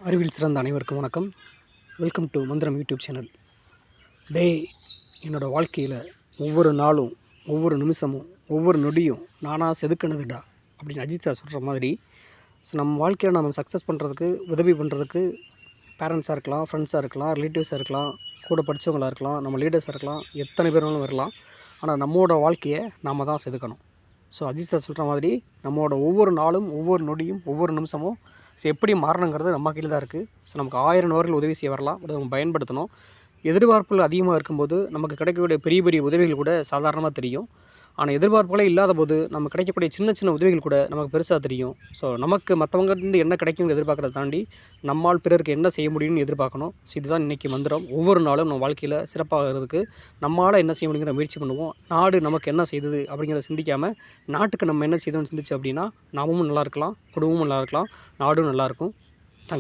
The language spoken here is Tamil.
அறிவில் சிறந்த அனைவருக்கும் வணக்கம். வெல்கம் டு மந்திரம் யூடியூப் சேனல். என்னோடய வாழ்க்கையில் ஒவ்வொரு நாளும், ஒவ்வொரு நிமிஷமும், ஒவ்வொரு நொடியும் நானாக செதுக்கினதுடா அப்படின்னு அஜித் சார் சொல்கிற மாதிரி, நம்ம வாழ்க்கையில் நம்ம சக்ஸஸ் பண்ணுறதுக்கு, உதவி பண்ணுறதுக்கு பேரண்ட்ஸாக இருக்கலாம், ஃப்ரெண்ட்ஸாக இருக்கலாம், ரிலேட்டிவ்ஸாக இருக்கலாம், கூட படித்தவங்களாக இருக்கலாம், நம்ம லீடர்ஸாக இருக்கலாம், எத்தனை பேர் வேணாலும் வரலாம். ஆனால் நம்மளோட வாழ்க்கையை நாம் தான் செதுக்கணும். ஸோ அஜித் சார் சொல்கிற மாதிரி நம்மளோட ஒவ்வொரு நாளும், ஒவ்வொரு நொடியும், ஒவ்வொரு நிமிஷமும் எப்படி மாறணுங்கிறது நம்ம கையில் தான் இருக்குது. ஸோ நமக்கு 1000 நபர்கள் உதவி செய்ய வரலாம், அதை நம்ம பயன்படுத்தணும். எதிர்பார்ப்புகள் அதிகமாக இருக்கும்போது நமக்கு கிடைக்கக்கூடிய பெரிய பெரிய உதவிகள் கூட சாதாரணமாக தெரியும். ஆனால் எதிர்பார்ப்புகளே இல்லாத போது நம்ம கிடைக்கக்கூடிய சின்ன சின்ன உதவிகள் கூட நமக்கு பெருசாக தெரியும். ஸோ நமக்கு மற்றவங்கலேருந்து என்ன கிடைக்கும்னு எதிர்பார்க்குறத தாண்டி நம்மால் பிறருக்கு என்ன செய்ய முடியும்னு எதிர்பார்க்கணும். ஸோ இதுதான் இன்றைக்கி மந்திரம். ஒவ்வொரு நாளும் நம்ம வாழ்க்கையில் சிறப்பாகிறதுக்கு நம்மளால் என்ன செய்ய முடியுங்கிற முயற்சி பண்ணுவோம். நாடு நமக்கு என்ன செய்தது அப்படிங்கிறத சிந்திக்காமல் நாட்டுக்கு நம்ம என்ன செய்தோம்னு சிந்திச்சு அப்படின்னா நாமும் நல்லா இருக்கலாம், குடும்பமும் நல்லா இருக்கலாம், நாடும் நல்லாயிருக்கும்.